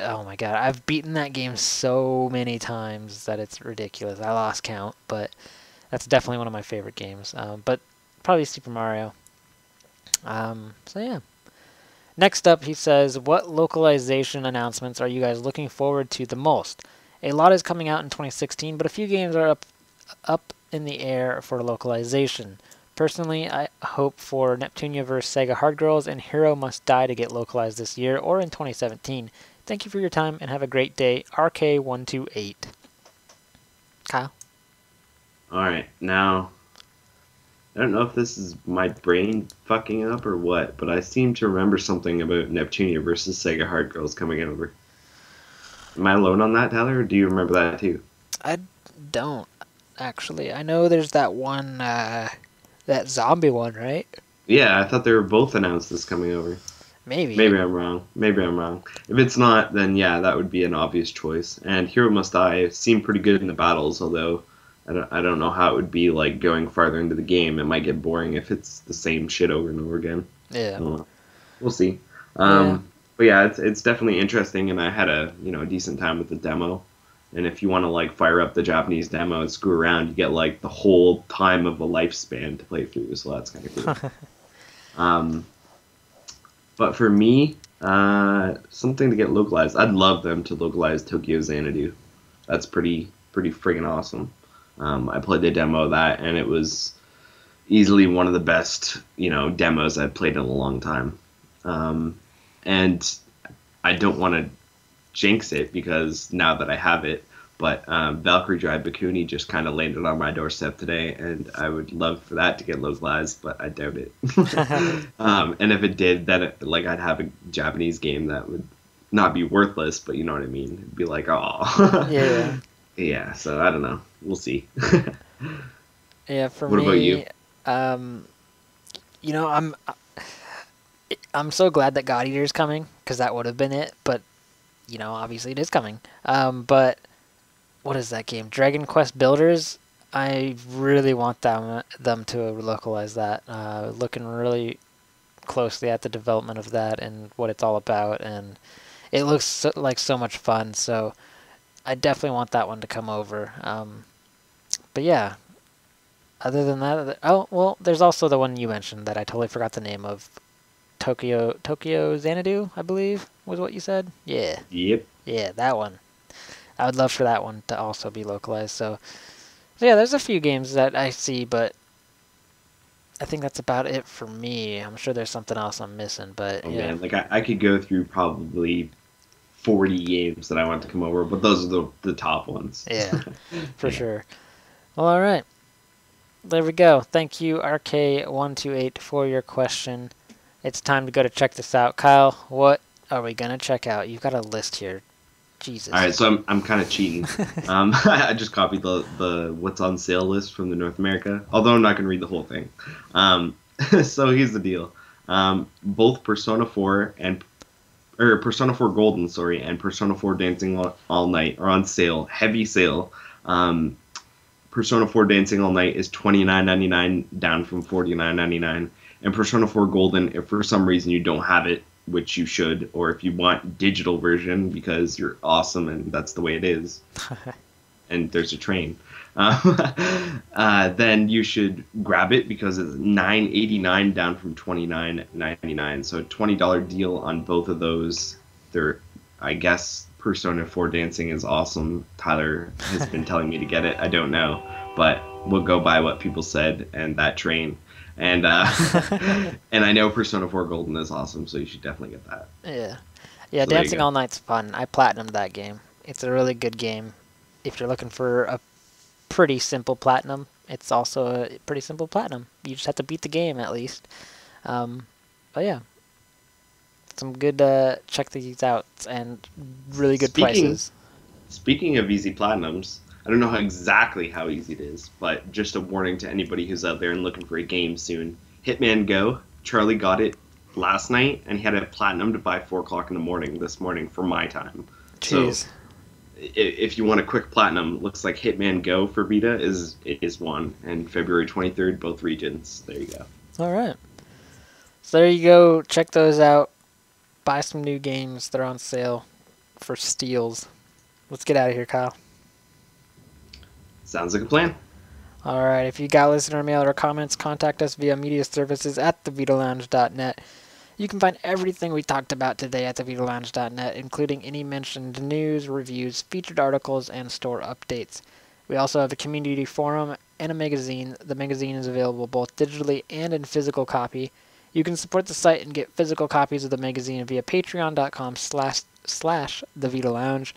oh my god, I've beaten that game so many times that it's ridiculous. I lost count, but that's definitely one of my favorite games. But probably Super Mario. So yeah. Next up, he says, what localization announcements are you guys looking forward to the most? A lot is coming out in 2016, but a few games are up in the air for localization. Personally, I hope for Neptunia vs. Sega Hard Girls and Hero Must Die to get localized this year or in 2017. Thank you for your time and have a great day. RK128. Kyle? Alright, now, I don't know if this is my brain fucking up or what, but I seem to remember something about Neptunia versus Sega Hard Girls coming over. Am I alone on that, Tyler, or do you remember that too? I don't, actually. I know there's that one, that zombie one, right? Yeah, I thought they were both announced as coming over. Maybe. Maybe I'm wrong. Maybe I'm wrong. If it's not, then yeah, that would be an obvious choice. And Hero Must Die seemed pretty good in the battles, although I don't know how it would be like going farther into the game. It might get boring if it's the same shit over and over again. Yeah. We'll see. Yeah. But yeah, it's definitely interesting, and I had a decent time with the demo. And if you want to like fire up the Japanese demo and screw around, you get like the whole time of a lifespan to play through. So that's kind of cool. But for me, something to get localized. I'd love them to localize Tokyo Xanadu. That's pretty friggin' awesome. I played the demo of that, and it was easily one of the best, demos I've played in a long time. And I don't want to jinx it because now that I have it, but Valkyrie Drive Bikuni just kind of landed on my doorstep today, and I would love for that to get localized, but I doubt it. And if it did, then I'd have a Japanese game that would not be worthless, but you know what I mean? It'd be like, oh. Yeah. Yeah, so I don't know. We'll see. Yeah, for what me, about you? I'm so glad that God Eater is coming because that would have been it, but obviously it is coming. But what is that game? Dragon Quest Builders. I really want them to localize that. Looking really closely at the development of that and what it's all about, and it looks like so much fun. So I definitely want that one to come over. But yeah, other than that, oh well, there's also the one you mentioned that I totally forgot the name of. Tokyo Xanadu, I believe, was what you said. Yeah. Yep. Yeah, that one. I would love for that one to also be localized. So yeah, there's a few games that I see, but I think that's about it for me. I'm sure there's something else I'm missing, but Oh yeah. man, I could go through probably 40 games that I want to come over, but those are the top ones. Yeah, for sure. Well, all right. There we go. Thank you, RK128, for your question. It's time to go to check this out. Kyle, what are we going to check out? You've got a list here. Jesus. All right, so I'm kind of cheating. I just copied the what's on sale list from the North America, although I'm not going to read the whole thing. So here's the deal. Both Persona 4 Persona 4 Golden, and Persona 4 Dancing All Night are on sale, heavy sale. Persona 4 Dancing All Night is $29.99, down from $49.99. And Persona 4 Golden, if for some reason you don't have it, which you should, or if you want digital version because you're awesome and that's the way it is, and there's a train, then you should grab it because it's $9.89 down from $29.99. So a $20 deal on both of those. I guess Persona 4 Dancing is awesome. Tyler has been telling me to get it. I don't know, but we'll go by what people said and that train. And and I know Persona 4 Golden is awesome, so you should definitely get that. Yeah, So Dancing All Night's fun. I platinumed that game. It's a really good game. If you're looking for a pretty simple platinum, it's also a pretty simple platinum. You just have to beat the game at least. But yeah, some good. Check these out and really good prices. Speaking of easy platinums, I don't know exactly how easy it is, but just a warning to anybody who's out there and looking for a game soon. Hitman Go. Charlie got it last night, and he had a platinum by 4 o'clock in the morning this morning for my time. Jeez. So if you want a quick platinum, looks like Hitman Go for Vita is one, and February 23rd, both regions. There you go. All right. So there you go. Check those out. Buy some new games. They're on sale for steals. Let's get out of here, Kyle. Sounds like a plan. All right. If you got listener mail or comments, contact us via media services at thevitalounge.net. You can find everything we talked about today at thevitalounge.net, including any mentioned news, reviews, featured articles, and store updates. We also have a community forum and a magazine. The magazine is available both digitally and in physical copy. You can support the site and get physical copies of the magazine via patreon.com/thevitalounge.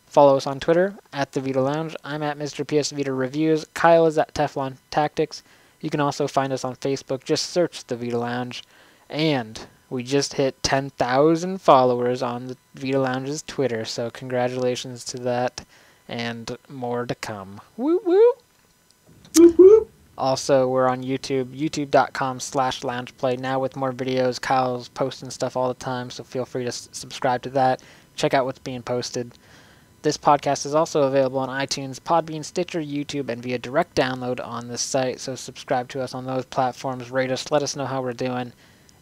Follow us on Twitter at thevitalounge. I'm at Mr. PSVITA Reviews. Kyle is at Teflon Tactics. You can also find us on Facebook. Just search the Vita Lounge. And we just hit 10,000 followers on the Vita Lounge's Twitter, so congratulations to that, and more to come. Woo woo! Whoop, whoop. Also, we're on YouTube, youtube.com/loungeplay, now with more videos. Kyle's posting stuff all the time, so feel free to subscribe to that. Check out what's being posted. This podcast is also available on iTunes, Podbean, Stitcher, YouTube, and via direct download on this site, so subscribe to us on those platforms, rate us, let us know how we're doing.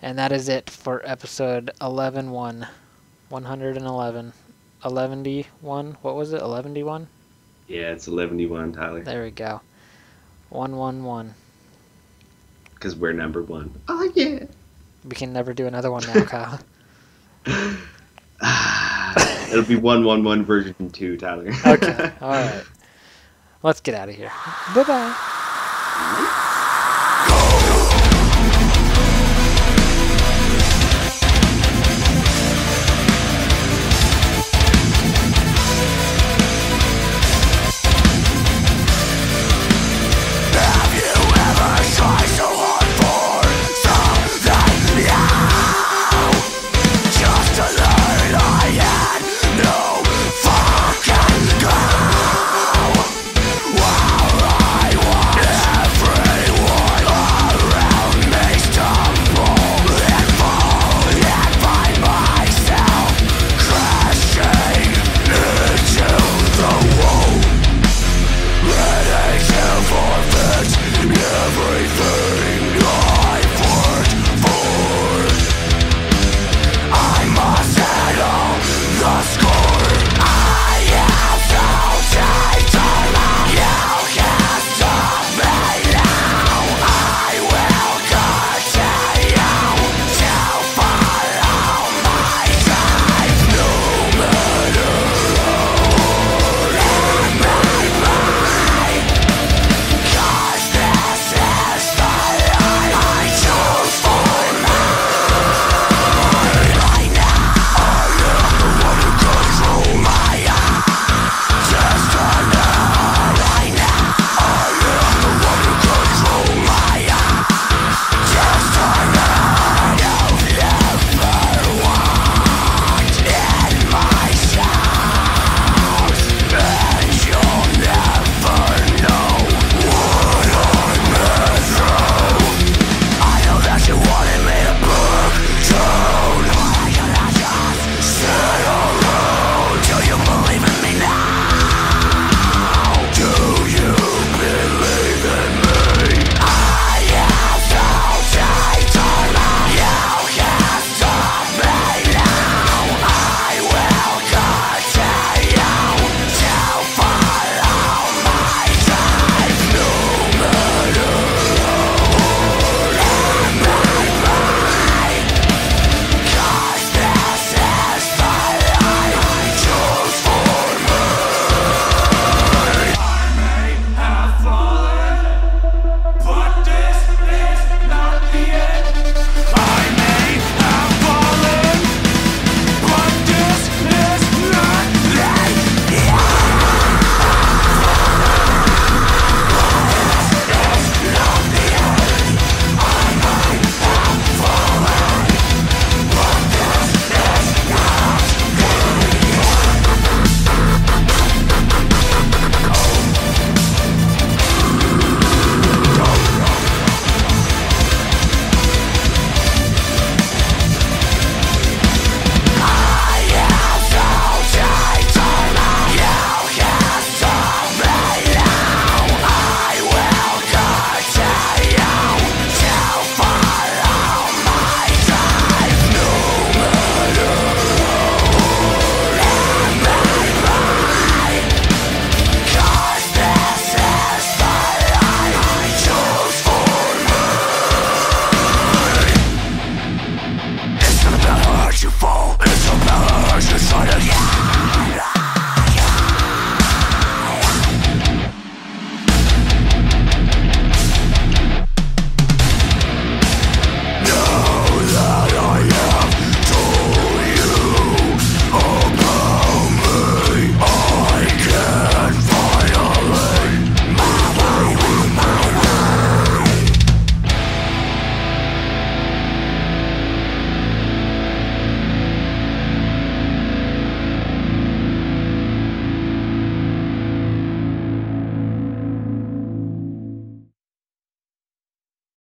And that is it for episode 11-1. 111. 11-1? What was it? 11-1? Yeah, it's 11-1, Tyler. There we go. 111. Because we're number one. Oh, yeah. We can never do another one now, Kyle. It'll be 111 version 2, Tyler. Okay, alright. Let's get out of here. Bye-bye.